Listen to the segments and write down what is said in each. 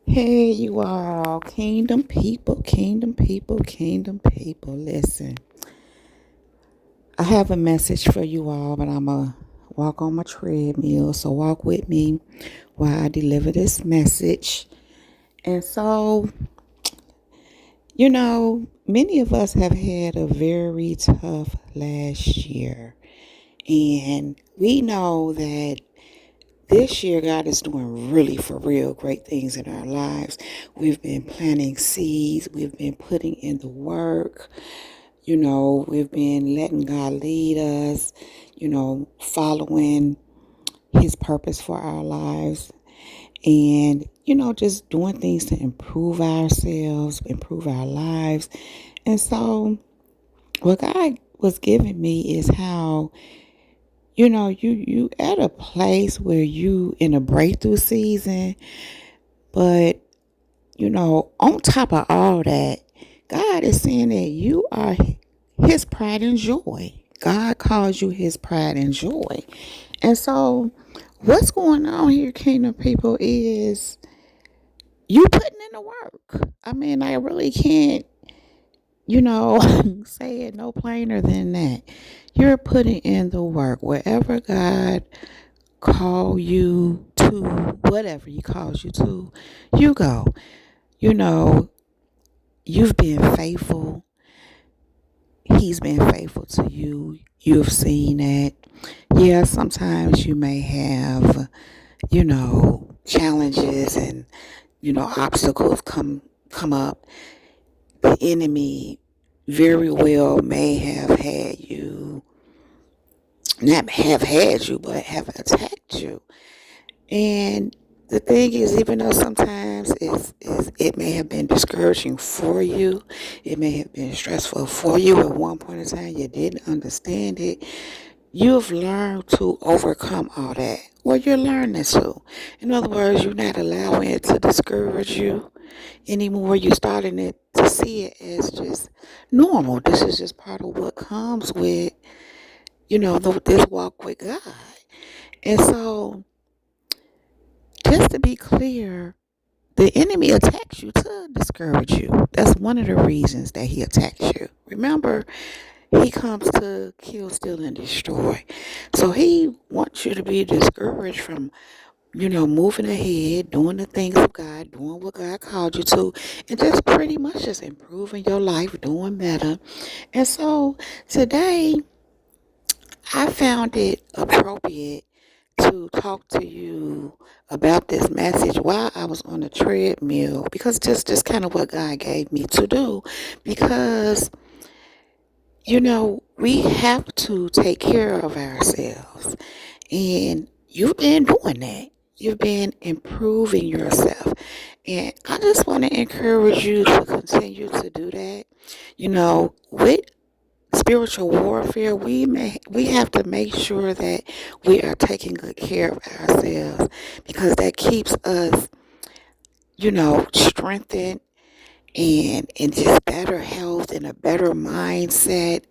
Hey, you all, kingdom people, kingdom people, kingdom people. Listen, I have a message for you all, but I'm going to walk on my treadmill. So walk with me while I deliver this message. And so, many of us have had a very tough last year. And we know that this year, God is doing really for real great things in our lives. We've been planting seeds, we've been putting in the work, we've been letting God lead us, following His purpose for our lives, and, just doing things to improve ourselves, improve our lives. And so, what God was giving me is how you at a place where you in a breakthrough season, but on top of all that, God is saying that you are his pride and joy. God calls you his pride and joy. And so what's going on here, kingdom people, is you putting in the work. I mean, I really can't, say it no plainer than that. You're putting in the work wherever God call you to, whatever he calls you to, you go. You know, you've been faithful. He's been faithful to you. You've seen it. Yeah, sometimes you may have, challenges and, obstacles come up. The enemy very well may have had you, not have had you, but have attacked you. And the thing is, even though sometimes it may have been discouraging for you, it may have been stressful for you at one point in time, you didn't understand it, you've learned to overcome all that. Well, you're learning to. In other words, you're not allowing it to discourage you anymore. You're starting to see it as just normal. This is just part of what comes with, this walk with God. And so, just to be clear, the enemy attacks you to discourage you. That's one of the reasons that he attacks you. Remember, he comes to kill, steal, and destroy. So he wants you to be discouraged from, moving ahead, doing the things of God, doing what God called you to, and just pretty much just improving your life, doing better. And so today, I found it appropriate to talk to you about this message while I was on the treadmill, because just kind of what God gave me to do, because we have to take care of ourselves, and you've been doing that. You've been improving yourself, and I just want to encourage you to continue to do that. With spiritual warfare, we have to make sure that we are taking good care of ourselves, because that keeps us, strengthened and in just better health and a better mindset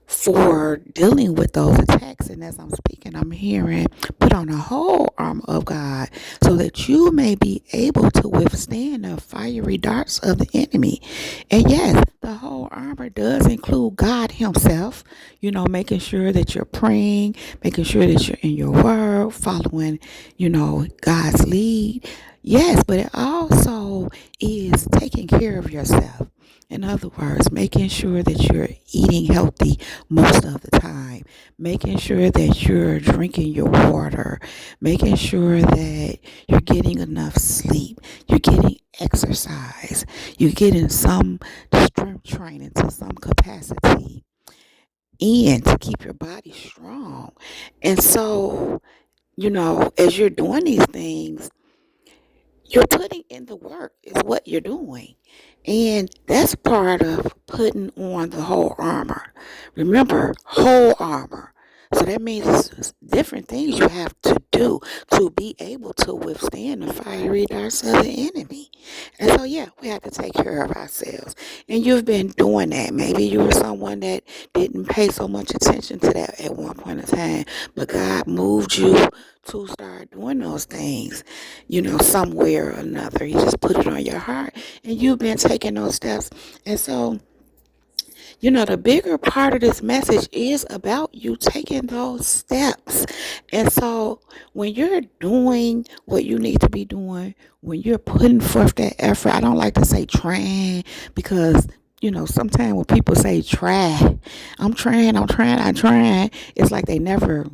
for dealing with those attacks. And as I'm speaking, I'm hearing, put on the whole armor of God so that you may be able to withstand the fiery darts of the enemy. And yes, the whole armor does include God himself, making sure that you're praying, making sure that you're in your word, following, God's lead. Yes, but it also is taking care of yourself. In other words, making sure that you're eating healthy most of the time, making sure that you're drinking your water, making sure that you're getting enough sleep, you're getting exercise, you're getting some strength training to some capacity, and to keep your body strong. And so, as you're doing these things, you're putting in the work is what you're doing. And that's part of putting on the whole armor. Remember, whole armor. So that means it's different things you have to do to be able to withstand the fiery darts of the enemy. And so, yeah, we have to take care of ourselves. And you've been doing that. Maybe you were someone that didn't pay so much attention to that at one point in time, but God moved you to start doing those things, somewhere or another. He just put it on your heart, and you've been taking those steps. And so, the bigger part of this message is about you taking those steps. And so when you're doing what you need to be doing, when you're putting forth that effort, I don't like to say trying because, sometimes when people say try, I'm trying, it's like they never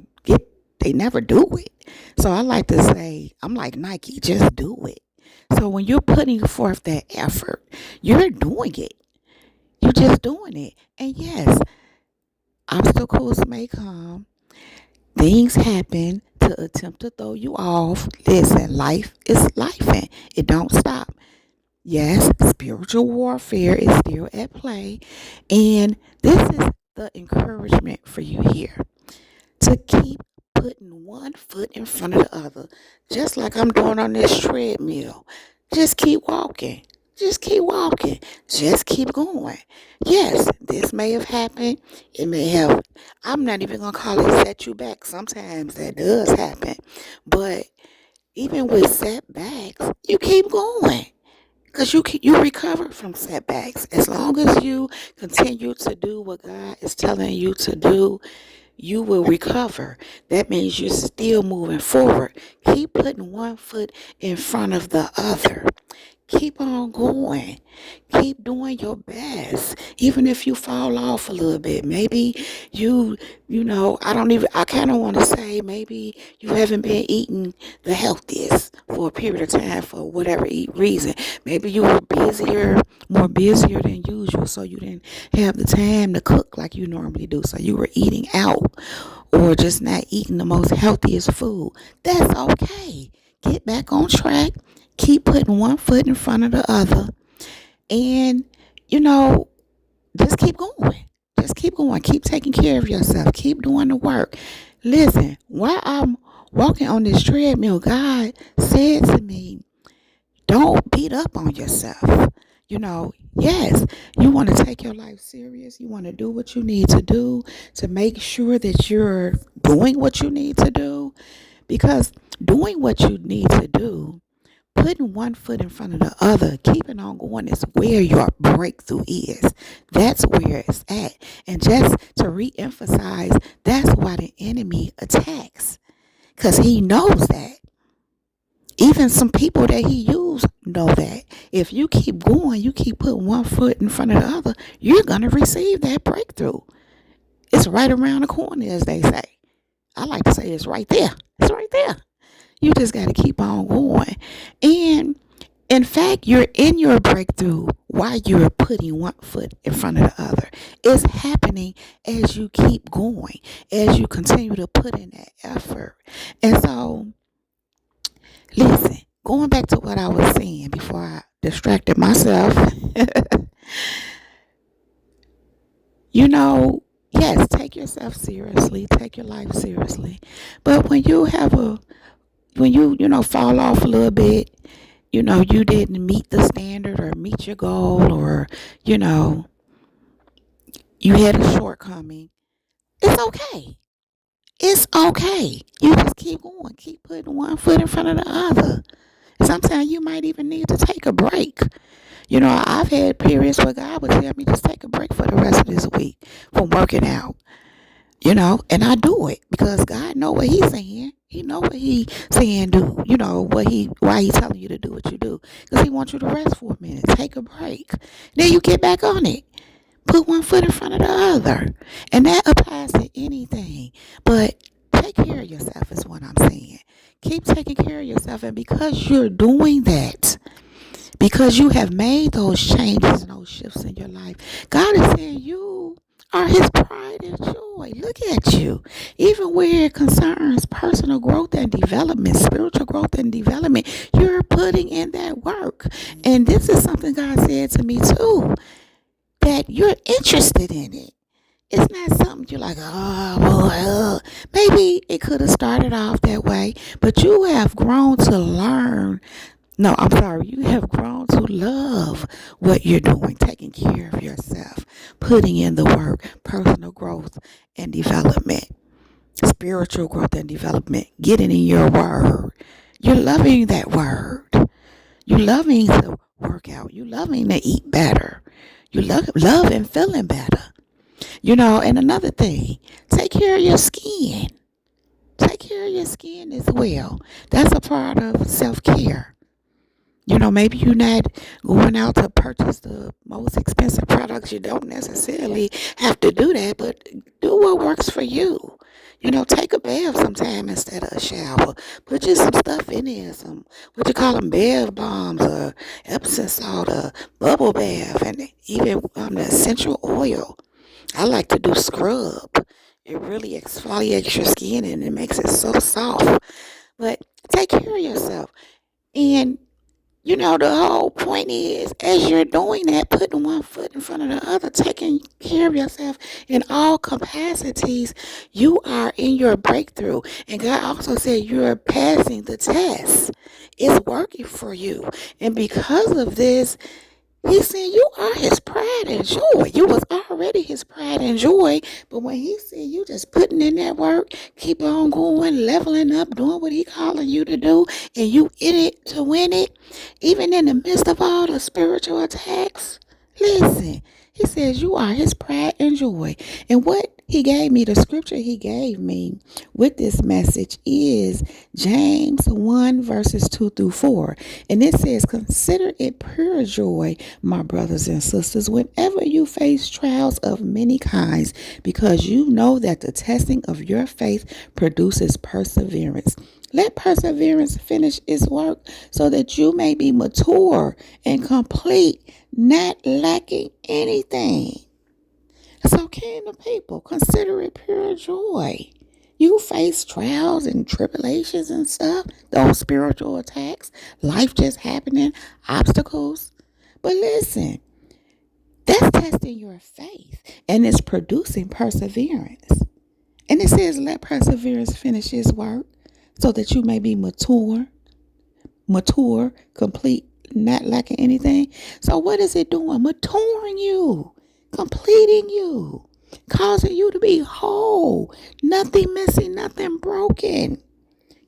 do it. So I like to say, I'm like Nike, just do it. So when you're putting forth that effort, you're doing it. You're just doing it. And yes, obstacles may come. Things happen to attempt to throw you off. Listen, life is life and it don't stop. Yes, spiritual warfare is still at play. And this is the encouragement for you here to keep putting one foot in front of the other, just like I'm doing on this treadmill. Just keep walking. Just keep walking. Just keep going. Yes, this may have happened. It may have, I'm not even going to call it set you back. Sometimes that does happen. But even with setbacks, you keep going. Because you recover from setbacks. As long as you continue to do what God is telling you to do, you will recover. That means you're still moving forward. Keep putting one foot in front of the other. Keep on going. Keep doing your best. Even if you fall off a little bit. Maybe I kind of want to say maybe you haven't been eating the healthiest for a period of time for whatever reason. Maybe you were more busier than usual, so you didn't have the time to cook like you normally do. So you were eating out or just not eating the most healthiest food. That's okay. Get back on track. Keep putting one foot in front of the other. And, just keep going. Just keep going. Keep taking care of yourself. Keep doing the work. Listen, while I'm walking on this treadmill, God said to me, don't beat up on yourself. Yes, you want to take your life serious. You want to do what you need to do to make sure that you're doing what you need to do. Because doing what you need to do, putting one foot in front of the other, keeping on going is where your breakthrough is. That's where it's at. And just to re-emphasize, that's why the enemy attacks. Because he knows that. Even some people that he used know that. If you keep going, you keep putting one foot in front of the other, you're going to receive that breakthrough. It's right around the corner, as they say. I like to say it's right there. It's right there. You just got to keep on going. And in fact, you're in your breakthrough while you're putting one foot in front of the other. It's happening as you keep going, as you continue to put in that effort. And so, listen, going back to what I was saying before I distracted myself, yes, take yourself seriously, take your life seriously. But when you fall off a little bit, you didn't meet the standard or meet your goal or, you had a shortcoming, it's okay. It's okay. You just keep going. Keep putting one foot in front of the other. Sometimes you might even need to take a break. I've had periods where God would tell me just take a break for the rest of this week from working out. And I do it because God know what he's saying. He know what he's saying do. Why he's telling you to do what you do. Because he wants you to rest for a minute. Take a break. Then you get back on it. Put one foot in front of the other. And that applies to anything. But take care of yourself is what I'm saying. Keep taking care of yourself. And because you're doing that, because you have made those changes and those shifts in your life, God is saying you are his pride and joy. Look at you. Even where it concerns personal growth and development, spiritual growth and development, you're putting in that work. And this is something God said to me too, that you're interested in it. It's not something you're like, oh boy, maybe it could have started off that way, but you have grown to learn. No, I'm sorry. You have grown to love what you're doing, taking care of yourself, putting in the work, personal growth and development, spiritual growth and development, getting in your word. You're loving that word. You're loving to work out. You're loving to eat better. You love and feeling better. And another thing, take care of your skin. Take care of your skin as well. That's a part of self-care. Maybe you're not going out to purchase the most expensive products. You don't necessarily have to do that, but do what works for you. Take a bath sometime instead of a shower. Put just some stuff in there, some, what you call them, bath bombs, or Epsom salt, or bubble bath, and even the essential oil. I like to do scrub. It really exfoliates your skin and it makes it so soft. But take care of yourself. And the whole point is, as you're doing that, putting one foot in front of the other, taking care of yourself in all capacities, you are in your breakthrough. And God also said you're passing the test. It's working for you. And because of this, He said you are his pride and joy. You was already his pride and joy. But when he said you just putting in that work, keep on going, leveling up, doing what he calling you to do, and you in it to win it, even in the midst of all the spiritual attacks, listen, he says you are his pride and joy. And what he gave me, the scripture he gave me with this message is James 1 verses 2 through 4. And it says, consider it pure joy, my brothers and sisters, whenever you face trials of many kinds, because you know that the testing of your faith produces perseverance. Let perseverance finish its work so that you may be mature and complete, not lacking anything. So, kingdom people, consider it pure joy. You face trials and tribulations and stuff, those spiritual attacks, life just happening, obstacles. But listen, that's testing your faith and it's producing perseverance. And it says, let perseverance finish its work so that you may be mature, complete, not lacking anything. So what is it doing? Maturing you, completing you, causing you to be whole, nothing missing, nothing broken.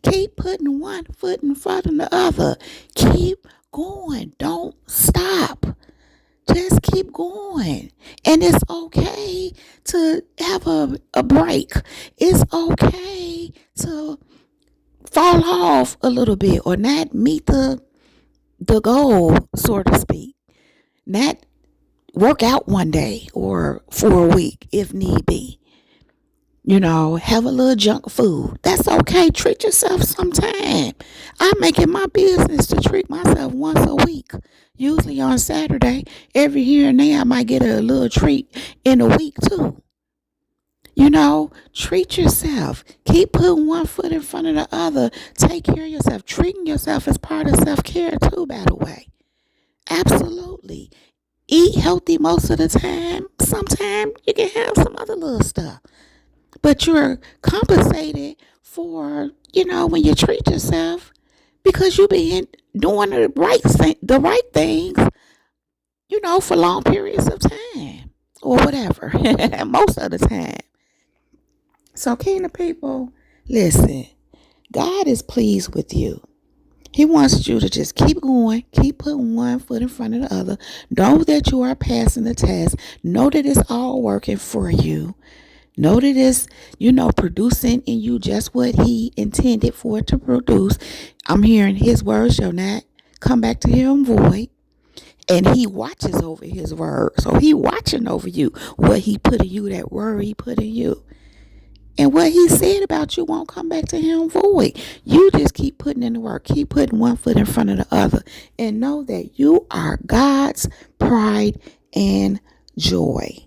Keep putting one foot in front of the other. Keep going. Don't stop. Just keep going. And it's okay to have a break. It's okay to fall off a little bit or not meet the goal, so to speak. Not work out one day or for a week if need be. Have a little junk food. That's okay. Treat yourself sometime. I make it my business to treat myself once a week. Usually on Saturday. Every here and there I might get a little treat in a week too. Treat yourself. Keep putting one foot in front of the other. Take care of yourself. Treating yourself is part of self-care too, by the way. Absolutely. Eat healthy most of the time. Sometimes you can have some other little stuff. But you're compensated for, when you treat yourself because you've been doing the right things, for long periods of time or whatever, most of the time. So, kingdom people, listen, God is pleased with you. He wants you to just keep going, keep putting one foot in front of the other. Know that you are passing the test. Know that it's all working for you. Know that it's, producing in you just what he intended for it to produce. I'm hearing his word shall not come back to him void. And he watches over his word. So he watching over you. What he put in you, that word he put in you. And what he said about you won't come back to him void. You just keep putting in the work. Keep putting one foot in front of the other. And know that you are God's pride and joy.